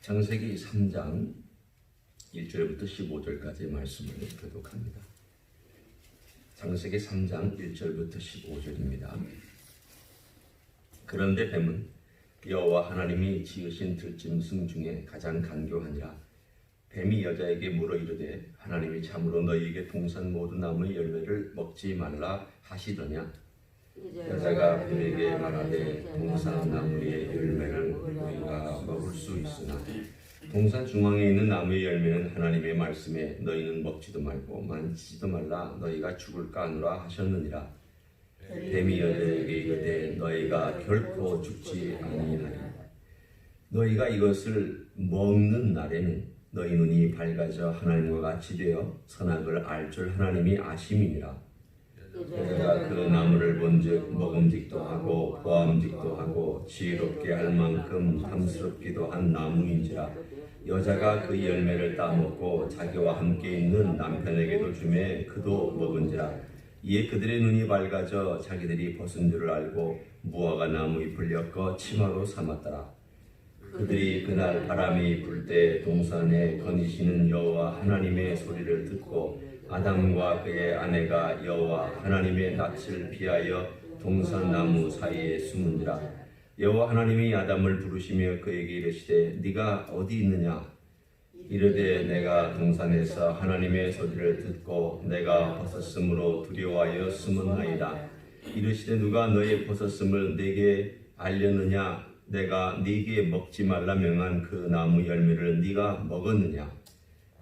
창세기 3장 1절부터 15절까지의 말씀을 교독합니다. 창세기 3장 1절부터 15절입니다. 그런데 뱀은 여호와 하나님이 지으신 들짐승 중에 가장 간교하니라. 뱀이 여자에게 물어 이르되 하나님이 참으로 너희에게 동산 모든 나무의 열매를 먹지 말라 하시더냐. 여자가 그에게 말하되 동산 나무의 열매를 너희가 먹을 수 있으나 동산 중앙에 있는 나무의 열매는 하나님의 말씀에 너희는 먹지도 말고 만지지도 말라 너희가 죽을까 하노라 하셨느니라. 뱀이 여자에게 이르되 너희가 결코 죽지 아니하리라. 너희가 이것을 먹는 날에는 너희 눈이 밝아져 하나님과 같이 되어 선악을 알 줄 하나님이 아심이니라. 여자가 그 나무를 본즉 먹음직도 하고 보암직도 하고 지혜롭게 할 만큼 탐스럽기도 한 나무인지라. 여자가 그 열매를 따먹고 자기와 함께 있는 남편에게도 주매 그도 먹은지라. 이에 그들의 눈이 밝아져 자기들이 벗은 줄을 알고 무화과 나무 잎을 엮어 치마로 삼았더라. 그들이 그날 바람이 불 때 동산에 거니시는 여호와 하나님의 소리를 듣고 아담과 그의 아내가 여호와 하나님의 낯을 피하여 동산 나무 사이에 숨은지라. 여호와 하나님이 아담을 부르시며 그에게 이르시되 네가 어디 있느냐. 이르되 내가 동산에서 하나님의 소리를 듣고 내가 벗었으므로 두려워하여 숨었나이다. 이르시되 누가 너의 벗었음을 내게 알렸느냐. 내가 네게 먹지 말라 명한 그 나무 열매를 네가 먹었느냐.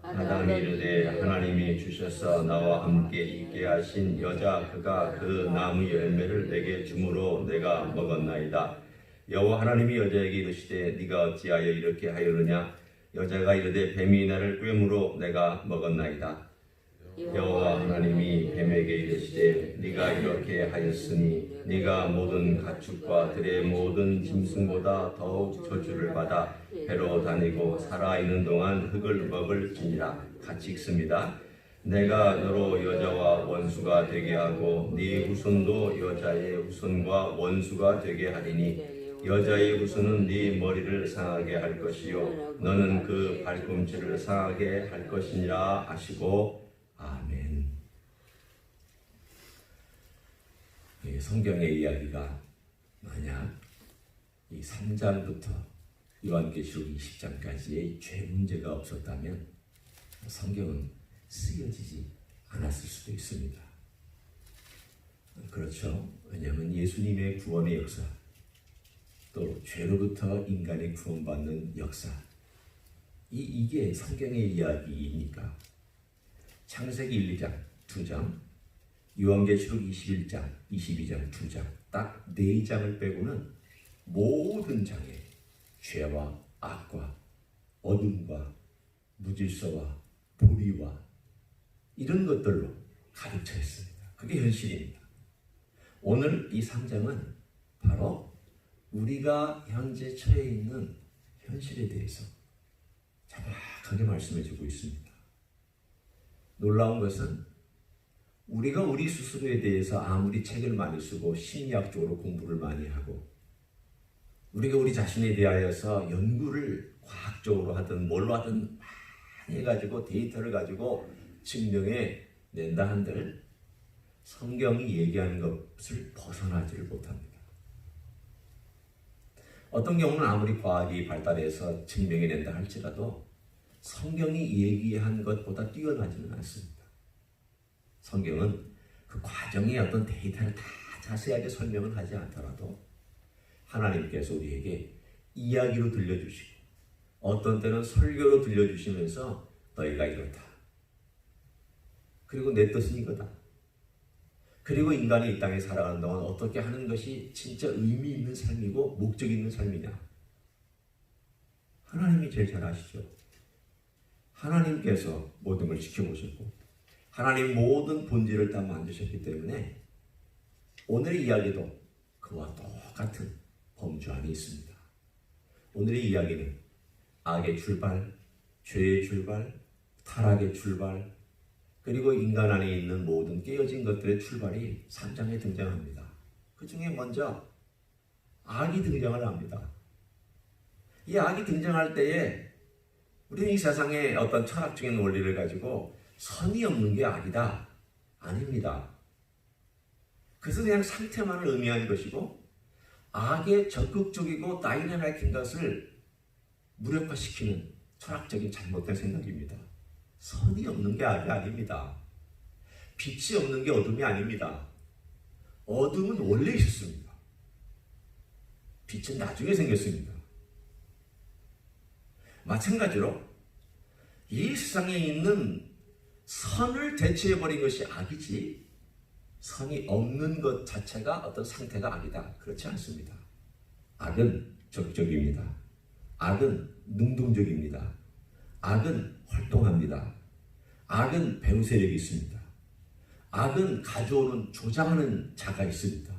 아담이 이르되 하나님이 주셔서 나와 함께 있게 하신 여자 그가 그 나무 열매를 내게 주므로 내가 먹었나이다. 여호와 하나님이 여자에게 이르시되 네가 어찌하여 이렇게 하였느냐. 여자가 이르되 뱀이 나를 꿰므로 내가 먹었나이다. 여호와 하나님이 뱀에게 이르시되 네가 이렇게 하였으니 네가 모든 가축과 들의 모든 짐승보다 더욱 저주를 받아 배로 다니고 살아있는 동안 흙을 먹을지니라. 같이 읽습니다. 내가 너로 여자와 원수가 되게 하고 네 후손도 여자의 후손과 원수가 되게 하리니 여자의 후손은 네 머리를 상하게 할 것이요 너는 그 발꿈치를 상하게 할 것이니라 하시고 아멘. 성경의 이야기가 만약 이 3장부터 요한계시록 20장까지의 죄 문제가 없었다면 성경은 쓰여지지 않았을 수도 있습니다. 그렇죠. 왜냐하면 예수님의 구원의 역사, 또 죄로부터 인간이 구원받는 역사, 이게 성경의 이야기이니까 창세기 1, 2장, 2장, 요한계시록 21장, 22장, 2장, 딱 4장을 빼고는 모든 장에 죄와 악과 어둠과 무질서와 불의와 이런 것들로 가득 차 있습니다. 그게 현실입니다. 오늘 이 3장은 바로 우리가 현재 처해 있는 현실에 대해서 정확하게 말씀해 주고 있습니다. 놀라운 것은 우리가 우리 스스로에 대해서 아무리 책을 많이 쓰고 심리학적으로 공부를 많이 하고 우리가 우리 자신에 대하여서 연구를 과학적으로 하든 뭘로 하든 많이 해가지고 데이터를 가지고 증명해 낸다 한들 성경이 얘기하는 것을 벗어나지를 못합니다. 어떤 경우는 아무리 과학이 발달해서 증명해낸다 할지라도 성경이 얘기한 것보다 뛰어나지는 않습니다. 성경은 그 과정의 어떤 데이터를 다 자세하게 설명을 하지 않더라도 하나님께서 우리에게 이야기로 들려주시고 어떤 때는 설교로 들려주시면서 너희가 이렇다. 그리고 내 뜻은 이거다. 그리고 인간이 이 땅에 살아가는 동안 어떻게 하는 것이 진짜 의미 있는 삶이고 목적 있는 삶이냐. 하나님이 제일 잘 아시죠. 하나님께서 모든 걸 지켜보셨고 하나님 모든 본질을 다 만드셨기 때문에 오늘의 이야기도 그와 똑같은 범주 안에 있습니다. 오늘의 이야기는 악의 출발, 죄의 출발, 타락의 출발, 그리고 인간 안에 있는 모든 깨어진 것들의 출발이 3장에 등장합니다. 그 중에 먼저 악이 등장을 합니다. 이 악이 등장할 때에 우리는 이 세상에 어떤 철학적인 원리를 가지고 선이 없는 게 악이다. 아닙니다. 그것은 그냥 상태만을 의미하는 것이고 악에 적극적이고 다이내믹한 것을 무력화시키는 철학적인 잘못된 생각입니다. 선이 없는 게 악이 아닙니다. 빛이 없는 게 어둠이 아닙니다. 어둠은 원래 있었습니다. 빛은 나중에 생겼습니다. 마찬가지로 이 세상에 있는 선을 대체해버린 것이 악이지 선이 없는 것 자체가 어떤 상태가 악이다. 그렇지 않습니다. 악은 적극적입니다. 악은 능동적입니다. 악은 활동합니다. 악은 배후 세력이 있습니다. 악은 가져오는 조장하는 자가 있습니다.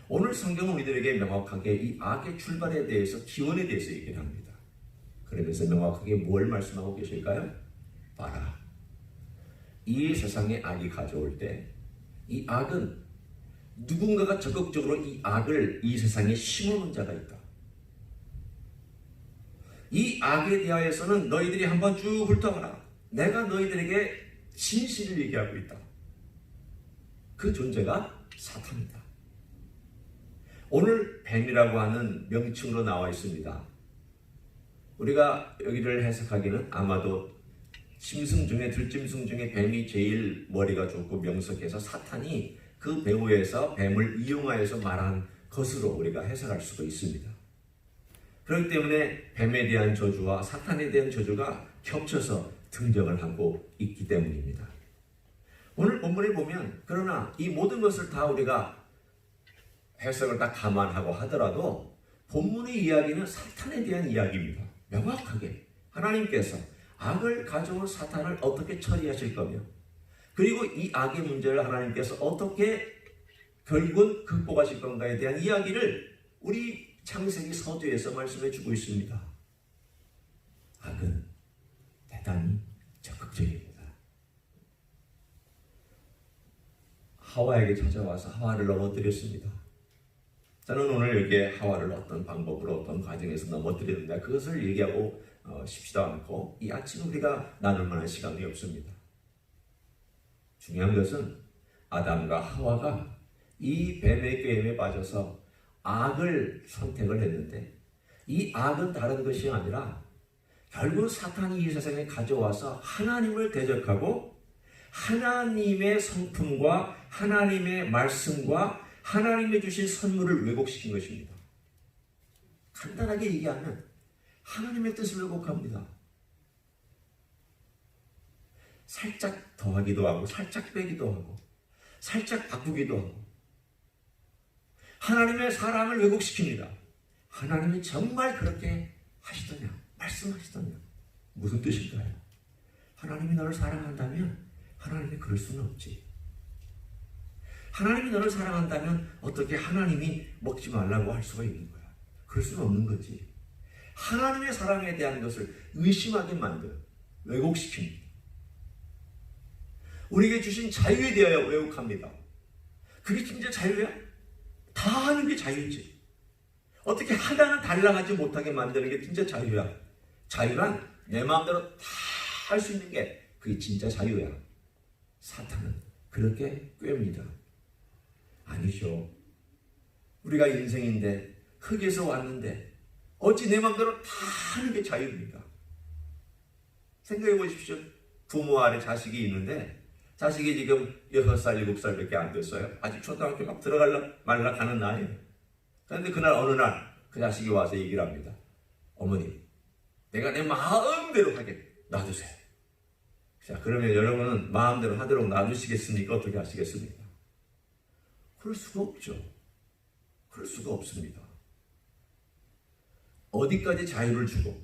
오늘 성경은 우리들에게 명확하게 이 악의 출발에 대해서 기원에 대해서 얘기를 합니다. 그러면서 명확하게 뭘 말씀하고 계실까요? 봐라. 이 세상에 악이 가져올 때 이 악은 누군가가 적극적으로 이 악을 이 세상에 심어놓은 자가 있다. 이 악에 대하여서는 너희들이 한번 쭉 훑어봐라. 내가 너희들에게 진실을 얘기하고 있다. 그 존재가 사탄이다. 오늘 뱀이라고 하는 명칭으로 나와 있습니다. 우리가 여기를 해석하기는 아마도 짐승 중에 들짐승 중에 뱀이 제일 머리가 좋고 명석해서 사탄이 그 배후에서 뱀을 이용하여서 말한 것으로 우리가 해석할 수가 있습니다. 그렇기 때문에 뱀에 대한 저주와 사탄에 대한 저주가 겹쳐서 등장을 하고 있기 때문입니다. 오늘 본문을 보면 그러나 이 모든 것을 다 우리가 해석을 다 감안하고 하더라도 본문의 이야기는 사탄에 대한 이야기입니다. 명확하게 하나님께서 악을 가져온 사탄을 어떻게 처리하실 거며 그리고 이 악의 문제를 하나님께서 어떻게 결국은 극복하실 건가에 대한 이야기를 우리 창세기 서두에서 말씀해 주고 있습니다. 악은 대단히 적극적입니다. 하와에게 찾아와서 하와를 넘어뜨렸습니다. 저는 오늘 여기에 하와를 어떤 방법으로 어떤 과정에서 넘어뜨렸는데 그것을 얘기하고 싶지도 않고 이 아침 우리가 나눌 만한 시간이 없습니다. 중요한 것은 아담과 하와가 이 뱀의 꾀임에 빠져서 악을 선택을 했는데 이 악은 다른 것이 아니라 결국 사탄이 이 세상에 가져와서 하나님을 대적하고 하나님의 성품과 하나님의 말씀과 하나님의 주신 선물을 왜곡시킨 것입니다. 간단하게 얘기하면 하나님의 뜻을 왜곡합니다. 살짝 더하기도 하고 살짝 빼기도 하고 살짝 바꾸기도 하고 하나님의 사랑을 왜곡시킵니다. 하나님이 정말 그렇게 하시더냐? 말씀하시더냐? 무슨 뜻일까요? 하나님이 너를 사랑한다면 하나님이 그럴 수는 없지. 하나님이 너를 사랑한다면 어떻게 하나님이 먹지 말라고 할 수가 있는 거야? 그럴 수는 없는 거지. 하나님의 사랑에 대한 것을 의심하게 만들어 왜곡시킵니다. 우리에게 주신 자유에 대하여 왜곡합니다. 그게 진짜 자유야? 다 하는 게 자유지. 어떻게 하나는 달라하지 못하게 만드는 게 진짜 자유야. 자유란 내 마음대로 다 할 수 있는 게 그게 진짜 자유야. 사탄은 그렇게 꾀입니다. 아니죠. 우리가 인생인데 흙에서 왔는데 어찌 내 마음대로 다 하는 게 자유입니까? 생각해 보십시오. 부모 아래 자식이 있는데 자식이 지금 6살, 7살밖에 안 됐어요. 아직 초등학교 막 들어갈라 말라 가는 나이에요. 그런데 그날 어느 날 그 자식이 와서 얘기를 합니다. 어머니, 내가 내 마음대로 하게 놔두세요. 자, 그러면 여러분은 마음대로 하도록 놔두시겠습니까? 어떻게 하시겠습니까? 그럴 수가 없죠. 그럴 수가 없습니다. 어디까지 자유를 주고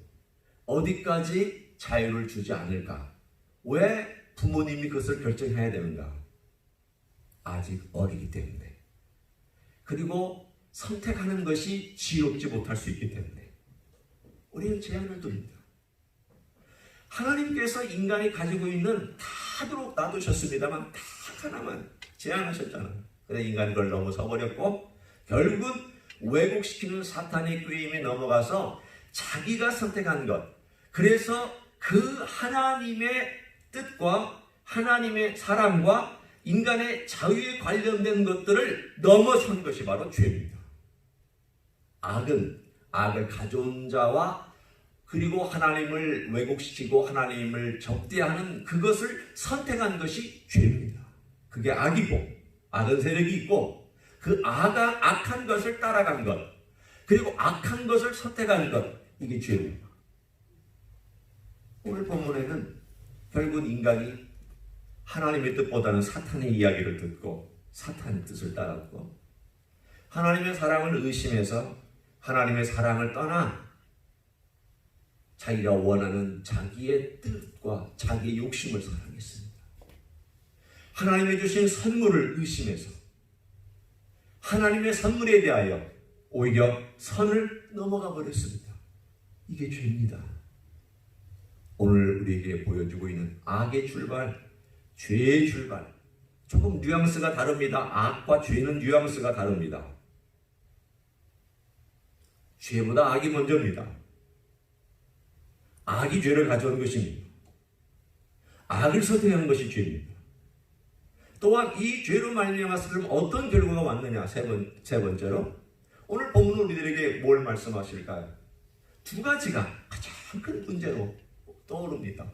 어디까지 자유를 주지 않을까? 왜 부모님이 그것을 결정해야 되는가? 아직 어리기 때문에. 그리고 선택하는 것이 지혜롭지 못할 수 있기 때문에 우리는 제한을 둡니다. 하나님께서 인간이 가지고 있는 다도록 놔두셨습니다만 다 하나만 제한하셨잖아요. 그런데 인간이 그걸 넘어서 버렸고 결국은 왜곡시키는 사탄의 꾀임에 넘어가서 자기가 선택한 것, 그래서 그 하나님의 뜻과 하나님의 사랑과 인간의 자유에 관련된 것들을 넘어선 것이 바로 죄입니다. 악을 가져온 자와 그리고 하나님을 왜곡시키고 하나님을 적대하는 그것을 선택한 것이 죄입니다. 그게 악이고 악은 세력이 있고 그 악한 것을 따라간 것 그리고 악한 것을 선택한 것 이게 죄입니다. 오늘 본문에는 결국 인간이 하나님의 뜻보다는 사탄의 이야기를 듣고 사탄의 뜻을 따랐고 하나님의 사랑을 의심해서 하나님의 사랑을 떠나 자기가 원하는 자기의 뜻과 자기의 욕심을 사랑했습니다. 하나님의 주신 선물을 의심해서 하나님의 선물에 대하여 오히려 선을 넘어가 버렸습니다. 이게 죄입니다. 오늘 우리에게 보여주고 있는 악의 출발, 죄의 출발 조금 뉘앙스가 다릅니다. 악과 죄는 뉘앙스가 다릅니다. 죄보다 악이 먼저입니다. 악이 죄를 가져온 것입니다. 악을 선택한 것이 죄입니다. 또한 이 죄로 말미암아서 어떤 결과가 왔느냐 세 번째로 오늘 본문은 우리들에게 뭘 말씀하실까요? 두 가지가 가장 큰 문제로 떠오릅니다.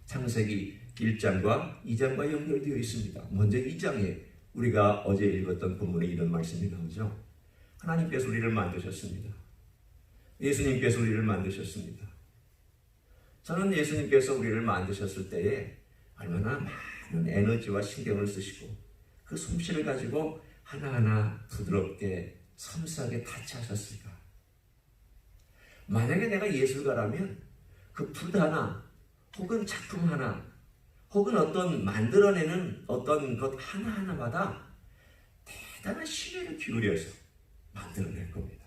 창세기 1장과 2장과 연결되어 있습니다. 먼저 2장에 우리가 어제 읽었던 본문에 이런 말씀이 나오죠. 하나님께서 우리를 만드셨습니다. 예수님께서 우리를 만드셨습니다. 저는 예수님께서 우리를 만드셨을 때에 얼마나 많은 에너지와 신경을 쓰시고 그 솜씨를 가지고 하나하나 부드럽게 섬세하게 타치하셨을까? 만약에 내가 예술가라면 그 붓 하나 혹은 작품 하나 혹은 어떤 만들어내는 어떤 것 하나하나마다 대단한 신경을 기울여서 만들어낼 겁니다.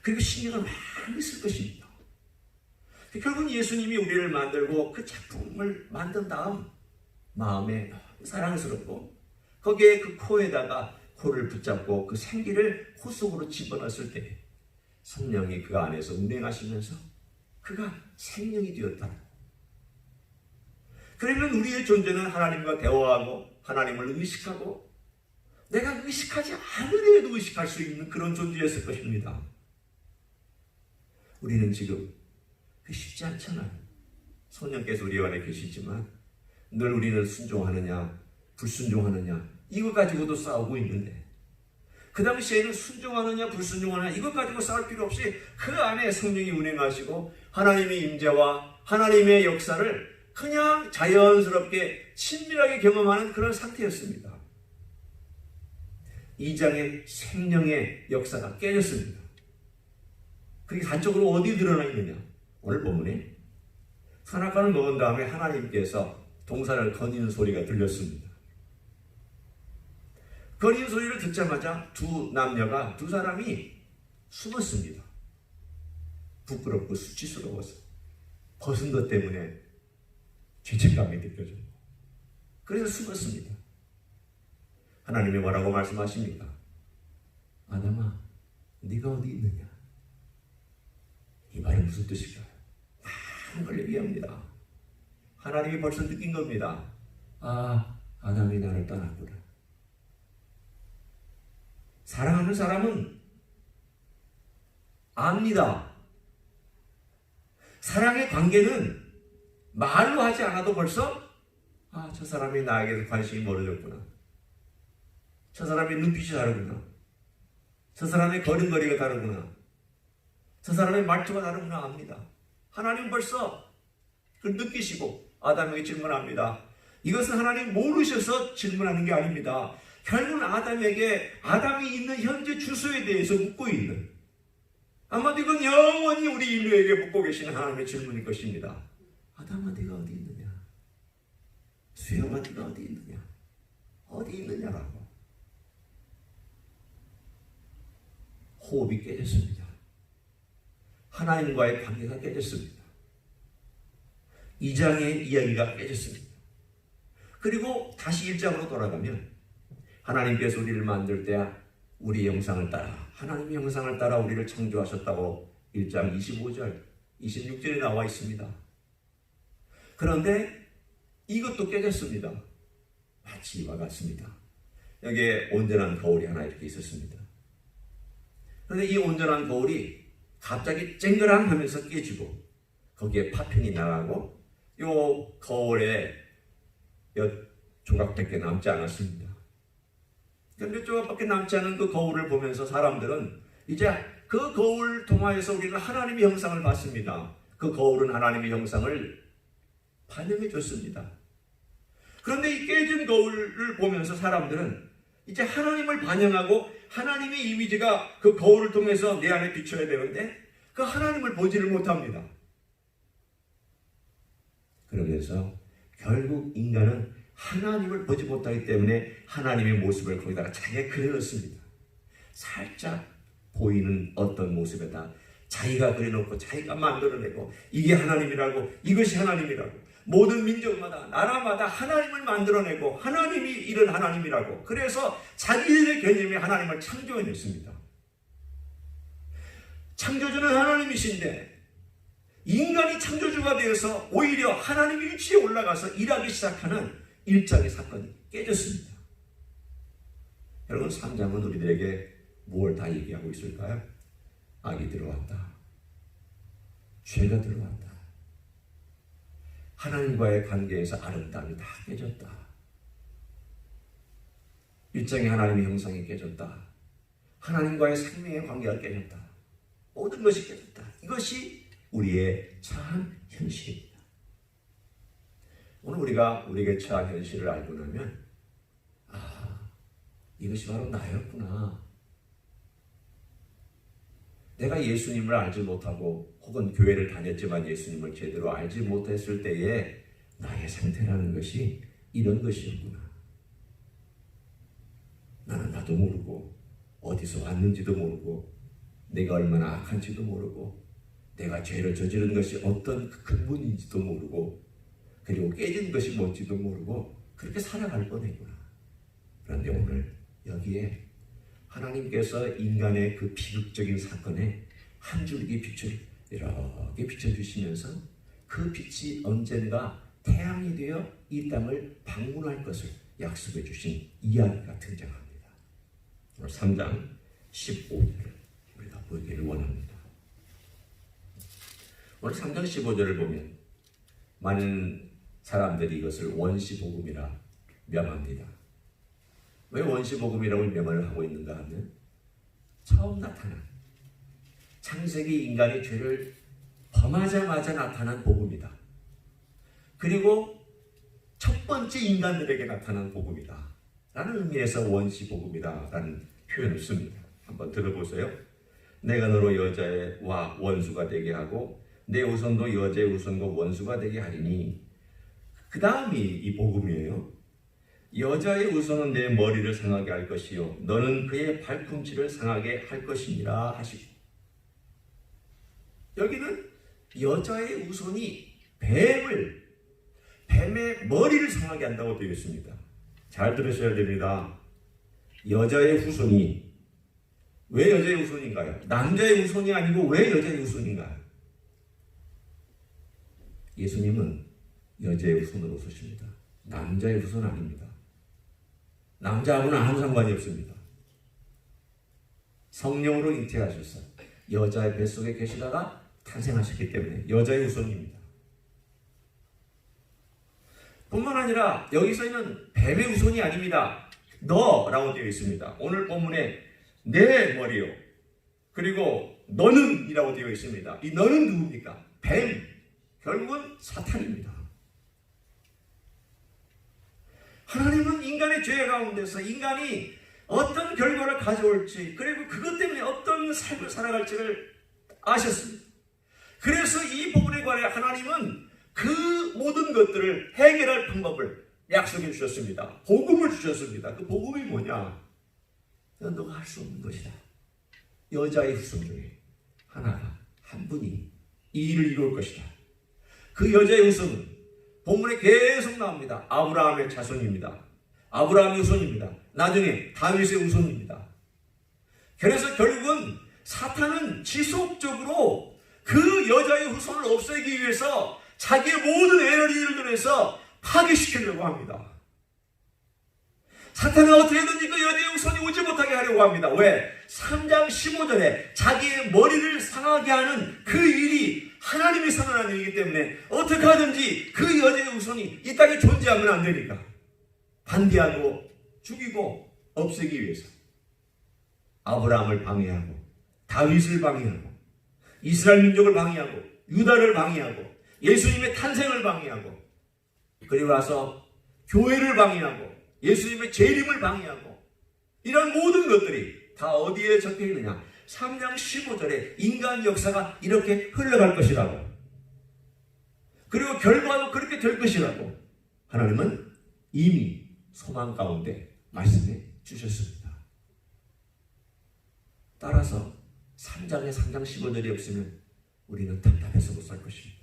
그리고 신경을 많이 쓸 것입니다. 결국은 예수님이 우리를 만들고 그 작품을 만든 다음 마음에 사랑스럽고 거기에 그 코에다가 코를 붙잡고 그 생기를 코 속으로 집어넣었을 때 성령이 그 안에서 운행하시면서 그가 생명이 되었다. 그러면 우리의 존재는 하나님과 대화하고 하나님을 의식하고 내가 의식하지 않으려도 의식할 수 있는 그런 존재였을 것입니다. 우리는 지금 쉽지 않잖아요. 성령께서 우리 안에 계시지만 늘 우리는 순종하느냐 불순종하느냐 이것 가지고도 싸우고 있는데 그 당시에는 순종하느냐 불순종하느냐 이것 가지고 싸울 필요 없이 그 안에 성령이 운행하시고 하나님의 임재와 하나님의 역사를 그냥 자연스럽게 친밀하게 경험하는 그런 상태였습니다. 2장의 생명의 역사가 깨졌습니다. 그게 단적으로 어디 드러나 있느냐? 오늘 본문에 선악과를 먹은 다음에 하나님께서 동산을 거니는 소리가 들렸습니다. 거니는 소리를 듣자마자 두 사람이 숨었습니다. 부끄럽고 수치스러워서 벗은 것 때문에 죄책감이 느껴져요. 그래서 숨었습니다. 하나님이 뭐라고 말씀하십니까? 아담아, 네가 어디 있느냐? 이 말이 무슨 뜻일까요? 많은 걸 얘기합니다. 하나님이 벌써 느낀 겁니다. 아담이 나를 떠났구나. 사랑하는 사람은 압니다. 사랑의 관계는 말로 하지 않아도 벌써 저 사람이 나에게서 관심이 멀어졌구나. 저 사람의 눈빛이 다르구나. 저 사람의 걸음걸이가 다르구나. 저 사람의 말투가 다르구나 압니다. 하나님 벌써 그걸 느끼시고 아담에게 질문합니다. 이것은 하나님 모르셔서 질문하는 게 아닙니다. 결국은 아담이 있는 현재 주소에 대해서 묻고 있는 아마도 이건 영원히 우리 인류에게 묻고 계시는 하나님의 질문일 것입니다. 아담아 네가 어디 있느냐? 수영아 네가 어디 있느냐? 어디 있느냐라고. 호흡이 깨졌습니다. 하나님과의 관계가 깨졌습니다. 2장의 이야기가 깨졌습니다. 그리고 다시 1장으로 돌아가면 하나님께서 우리를 만들 때 우리 형상을 따라 하나님의 형상을 따라 우리를 창조하셨다고 1장 25절 26절에 나와 있습니다. 그런데 이것도 깨졌습니다. 마치 이와 같습니다. 여기에 온전한 거울이 하나 이렇게 있었습니다. 그런데 이 온전한 거울이 갑자기 쨍그랑 하면서 깨지고 거기에 파편이 나가고 요 거울에 몇 조각밖에 남지 않았습니다. 몇 조각밖에 남지 않은 그 거울을 보면서 사람들은 이제 그 거울 통하여서 우리는 하나님의 형상을 봤습니다. 그 거울은 하나님의 형상을 반영해 줬습니다. 그런데 이 깨진 거울을 보면서 사람들은 이제 하나님을 반영하고 하나님의 이미지가 그 거울을 통해서 내 안에 비춰야 되는데 그 하나님을 보지를 못합니다. 그러면서 결국 인간은 하나님을 보지 못하기 때문에 하나님의 모습을 거기다가 자기가 그려놓습니다. 살짝 보이는 어떤 모습에다 자기가 그려놓고 자기가 만들어내고 이게 하나님이라고, 이것이 하나님이라고, 모든 민족마다 나라마다 하나님을 만들어내고 하나님이 이런 하나님이라고, 그래서 자기들의 개념에 하나님을 창조해냈습니다. 창조주는 하나님이신데 인간이 창조주가 되어서 오히려 하나님의 위치에 올라가서 일하기 시작하는 일장의 사건이 깨졌습니다. 여러분, 3장은 우리들에게 무엇을 다 얘기하고 있을까요? 악이 들어왔다. 죄가 들어왔다. 하나님과의 관계에서 아름다움이 다 깨졌다. 1장의 하나님의 형상이 깨졌다. 하나님과의 생명의 관계가 깨졌다. 모든 것이 깨졌다. 이것이 우리의 처한 현실입니다. 오늘 우리가 우리에게 처한 현실을 알고 나면 이것이 바로 나였구나. 내가 예수님을 알지 못하고 혹은 교회를 다녔지만 예수님을 제대로 알지 못했을 때에 나의 상태라는 것이 이런 것이었구나. 나는 나도 모르고 어디서 왔는지도 모르고 내가 얼마나 악한지도 모르고 내가 죄를 저지른 것이 어떤 근본인지도 모르고 그리고 깨진 것이 뭔지도 모르고 그렇게 살아갈 뻔했구나. 그런데 오늘 여기에 하나님께서 인간의 그 비극적인 사건에 한 줄기 빛을 이렇게 비춰주시면서 그 빛이 언젠가 태양이 되어 이 땅을 방문할 것을 약속해 주신 이야기가 등장합니다. 오늘 3장 15절을 우리가 보기를 원합니다. 오늘 3장 15절을 보면 많은 사람들이 이것을 원시복음이라 명합니다. 왜 원시복음이라고 명을 하고 있는가 하면 처음 나타난 창세기 인간의 죄를 범하자마자 나타난 복음이다. 그리고 첫 번째 인간들에게 나타난 복음이다 라는 의미에서 원시복음이라는 표현을 씁니다. 한번 들어보세요. 내가 너로 여자와 원수가 되게 하고 내 후손도 여자의 후손과 원수가 되게 하리니, 그 다음이 이 복음이에요. 여자의 후손은 내 머리를 상하게 할 것이요 너는 그의 발꿈치를 상하게 할 것이니라 하시고, 여기는 여자의 후손이 뱀의 머리를 상하게 한다고 되어 있습니다. 잘 들으셔야 됩니다. 여자의 후손이 왜 여자의 후손인가요? 남자의 후손이 아니고 왜 여자의 후손인가요? 예수님은 여자의 후손으로 오셨습니다. 남자의 후손 아닙니다. 남자하고는 아무 상관이 없습니다. 성령으로 잉태하셔서 여자의 뱃속에 계시다가 탄생하셨기 때문에 여자의 후손입니다. 뿐만 아니라 여기서는 뱀의 후손이 아닙니다. 너라고 되어 있습니다. 오늘 본문에 내 머리요 그리고 너는 이라고 되어 있습니다. 이 너는 누굽니까? 뱀, 결국은 사탄입니다. 하나님은 인간의 죄 가운데서 인간이 어떤 결과를 가져올지, 그리고 그것 때문에 어떤 삶을 살아갈지를 아셨습니다. 그래서 이 부분에 관해 하나님은 그 모든 것들을 해결할 방법을 약속해 주셨습니다. 복음을 주셨습니다. 그 복음이 뭐냐? 너가 할 수 없는 것이다. 여자의 후손 중에 하나가, 한 분이 이 일을 이룰 것이다. 그 여자의 후손은 본문에 계속 나옵니다. 아브라함의 자손입니다. 아브라함의 후손입니다. 나중에 다윗의 후손입니다. 그래서 결국은 사탄은 지속적으로 그 그 여자의 후손을 없애기 위해서 자기의 모든 에너지를 들여서 파괴시키려고 합니다. 사탄은 어떻게든지 그 여자의 후손이 오지 못하게 하려고 합니다. 왜? 3장 15절에 자기의 머리를 상하게 하는 그 일이 하나님이 선언한 일이기 때문에 어떻게 하든지 그 여자의 후손이 이 땅에 존재하면 안 되니까 반대하고 죽이고 없애기 위해서 아브라함을 방해하고 다윗을 방해하고 이스라엘 민족을 방해하고 유다를 방해하고 예수님의 탄생을 방해하고 그리고 와서 교회를 방해하고 예수님의 재림을 방해하고 이런 모든 것들이 다 어디에 적혀 있느냐? 3장 15절에 인간 역사가 이렇게 흘러갈 것이라고, 그리고 결과도 그렇게 될 것이라고 하나님은 이미 소망 가운데 말씀해 주셨습니다. 따라서 3장에 3장 15절이 없으면 우리는 답답해서 못 살 것입니다.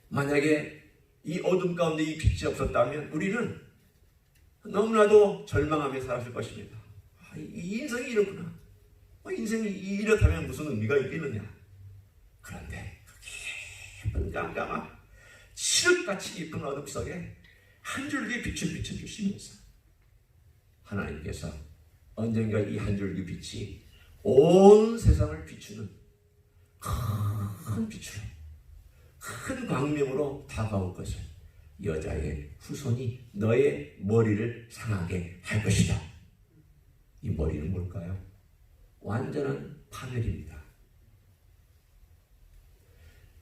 만약에 이 어둠 가운데 이 빛이 없었다면 우리는 너무나도 절망하며 살았을 것입니다. 이 인생이 이렇구나. 인생이 이렇다면 무슨 의미가 있겠느냐. 그런데 그 깊은 깜깜한 칠흑같이 깊은 어둠 속에 한 줄기 빛을 비춰주시면서 하나님께서 언젠가 이 한 줄기 빛이 온 세상을 비추는 큰 빛으로, 큰 광명으로 다가올 것을, 여자의 후손이 너의 머리를 상하게 할 것이다. 이 머리는 뭘까요? 완전한 파멸입니다.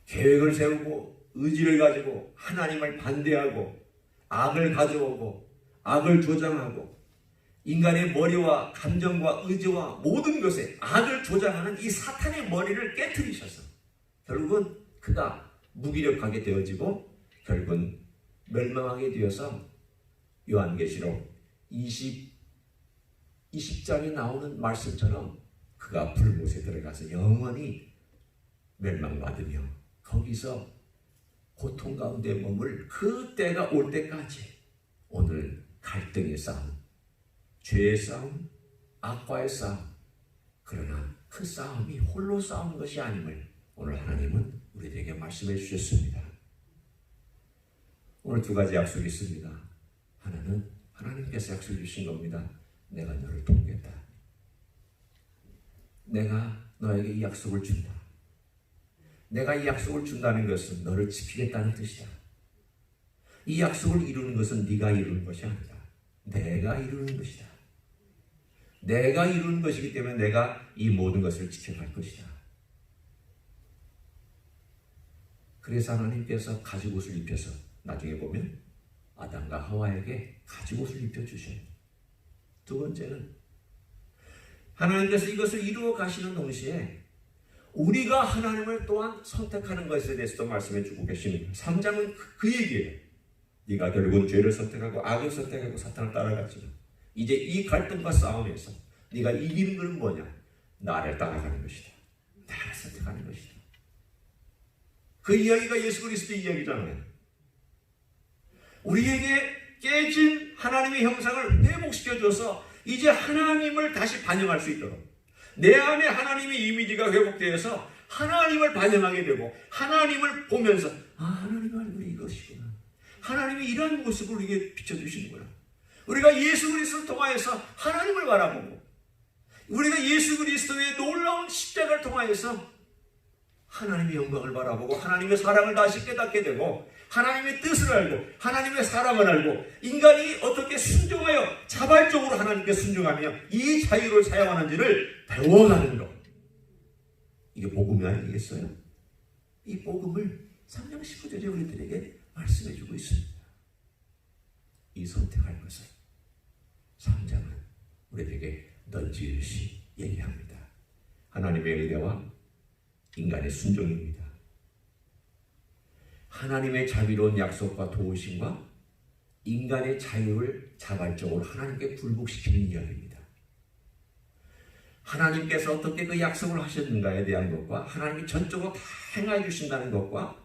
계획을 세우고 의지를 가지고 하나님을 반대하고 악을 가져오고 악을 조장하고 인간의 머리와 감정과 의지와 모든 것에 악을 조장하는 이 사탄의 머리를 깨트리셔서 결국은 그가 무기력하게 되어지고 결국은 멸망하게 되어서 요한계시록 20장에 나오는 말씀처럼 그가 불못에 들어가서 영원히 멸망받으며 거기서 고통 가운데 머물 그 때가 올 때까지 오늘 갈등의 싸움, 죄의 싸움, 악과의 싸움, 그러나 그 싸움이 홀로 싸우는 것이 아님을 오늘 하나님은 우리에게 말씀해 주셨습니다. 오늘 두 가지 약속이 있습니다. 하나는 하나님께서 약속 주신 겁니다. 내가 너를 돕겠다. 내가 너에게 이 약속을 준다. 내가 이 약속을 준다는 것은 너를 지키겠다는 뜻이다. 이 약속을 이루는 것은 네가 이루는 것이 아니다. 내가 이루는 것이다. 내가 이루는 것이기 때문에 내가 이 모든 것을 지켜갈 것이다. 그래서 하나님께서 가죽옷을 입혀서 나중에 보면 아담과 하와에게 가죽옷을 입혀주셔요. 두 번째는 하나님께서 이것을 이루어 가시는 동시에 우리가 하나님을 또한 선택하는 것에 대해서도 말씀해 주고 계십니다. 3장은 그 얘기예요. 네가 결국은 죄를 선택하고 악을 선택하고 사탄을 따라갔지만 이제 이 갈등과 싸움에서 네가 이기는 것은 뭐냐? 나를 따라가는 것이다. 나를 선택하는 것이다. 그 이야기가 예수 그리스도의 이야기잖아요. 우리에게 깨진 하나님의 형상을 회복시켜줘서 이제 하나님을 다시 반영할 수 있도록 내 안에 하나님의 이미지가 회복되어서 하나님을 반영하게 되고 하나님을 보면서 하나님 얼굴이 이것이구나. 하나님이 이런 모습을 우리에게 비춰주시는구나. 우리가 예수 그리스도를 통하여서 하나님을 바라보고 우리가 예수 그리스도의 놀라운 십자가를 통하여서 하나님의 영광을 바라보고 하나님의 사랑을 다시 깨닫게 되고 하나님의 뜻을 알고 하나님의 사랑을 알고 인간이 어떻게 순종하여 자발적으로 하나님께 순종하며 이 자유를 사용하는지를 배워가는 것. 이게 복음이 아니겠어요? 이 복음을 3장 19절에 우리들에게 말씀해주고 있습니다. 이 선택할 것을 3장은 우리에게 넌지시 얘기합니다. 하나님의 은혜와 인간의 순종입니다. 하나님의 자비로운 약속과 도우심과 인간의 자유를 자발적으로 하나님께 굴복시키는 이야기입니다. 하나님께서 어떻게 그 약속을 하셨는가에 대한 것과 하나님이 전적으로 다 행하여 주신다는 것과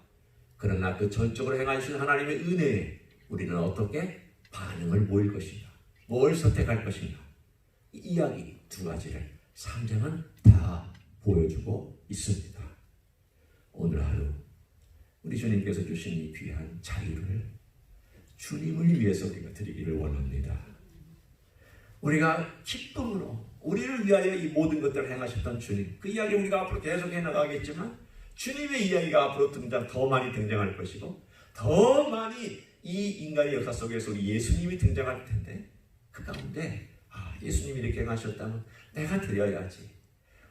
그러나 그 전적으로 행하여 주신 하나님의 은혜에 우리는 어떻게 반응을 보일 것인가, 뭘 선택할 것인가, 이 이야기 두 가지를 3장은 다 보여주고 있습니다. 주님께서 주신 이 귀한 자유를 주님을 위해서 우리가 드리기를 원합니다. 우리가 기쁨으로 우리를 위하여 이 모든 것들을 행하셨던 주님, 그 이야기 우리가 앞으로 계속 해나가겠지만 주님의 이야기가 앞으로 더 많이 등장할 것이고 더 많이 이 인간의 역사 속에서 우리 예수님이 등장할 텐데 그 가운데 예수님이 이렇게 행하셨다면 내가 드려야지.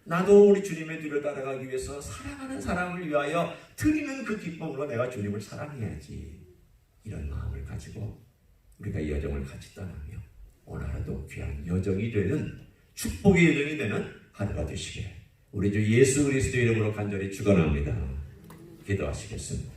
나도 우리 주님의 뒤를 따라가기 위해서 사랑하는 사람을 위하여 드리는 그 기쁨으로 내가 주님을 사랑해야지. 이런 마음을 가지고 우리가 이 여정을 같이 떠나며 오늘 하루도 귀한 여정이 되는 축복의 여정이 되는 하루가 되시길 우리 주 예수 그리스도의 이름으로 간절히 축원합니다. 기도하시겠습니다.